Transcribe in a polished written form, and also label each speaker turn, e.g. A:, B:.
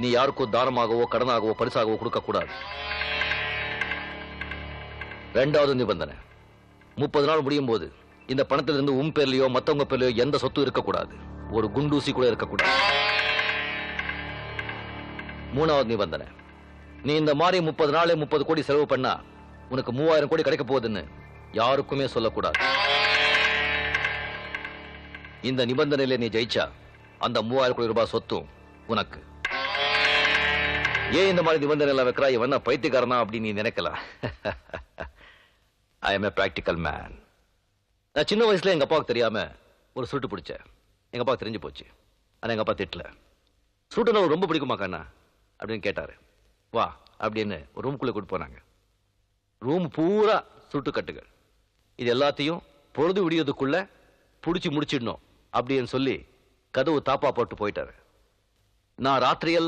A: நீ யாருக்கும் தானமாகவோ கடனாகவோ பரிசாகவோ கொடுக்க கூடாது. ரெண்டாவது நிபந்தனை, 30 நாள் முடியும் போது இந்த பணத்திலிருந்து உன் பேர்லயோ மத்தவங்க பேர்லயோ எந்த சொத்து இருக்கக்கூடாது. ஒரு குண்டூசி கூட இருக்கக்கூடாது. மூணாவது நிபந்தனை, நீ இந்த மாதிரி 30 நாளே 30 கோடி செலவு பண்ணா உனக்கு 3000 கோடி கிடைக்க போகுதுன்னு யாருக்குமே சொல்லக்கூடாது. இந்த நிபந்தனையில நீ ஜெயிச்சா அந்த 3000 கோடி ரூபாய் சொத்தும் உனக்கு. ஏன் இந்த மாதிரி நிபந்தனை எல்லாம் வைக்கிறா? இவன் பைத்தியக்காரனா அப்படின்னு நீ நினைக்கலாம். I am a practical man. நான் சின்ன வயசுல எங்க அப்பாவுக்கு தெரியாம ஒரு சுருட்டு பிடிச்சேன். எங்க அப்பாவுக்கு தெரிஞ்சு போச்சு. ஆனா எங்க அப்பா திட்டல. சுருட்டுனா ரொம்ப பிடிக்குமா கண்ணா அப்படின்னு கேட்டாரு. வா அப்படின்னு ஒரு ரூம்குள்ள கூட்டு போனாங்க. ரூம் பூரா சுருட்டு கட்டுகள். இது எல்லாத்தையும் பொழுது விடியதுக்குள்ள புடிச்சு முடிச்சிடணும் அப்படின்னு சொல்லி கதவு தாப்பா போட்டு போயிட்டாரு. நான் ராத்திரியெல்லாம்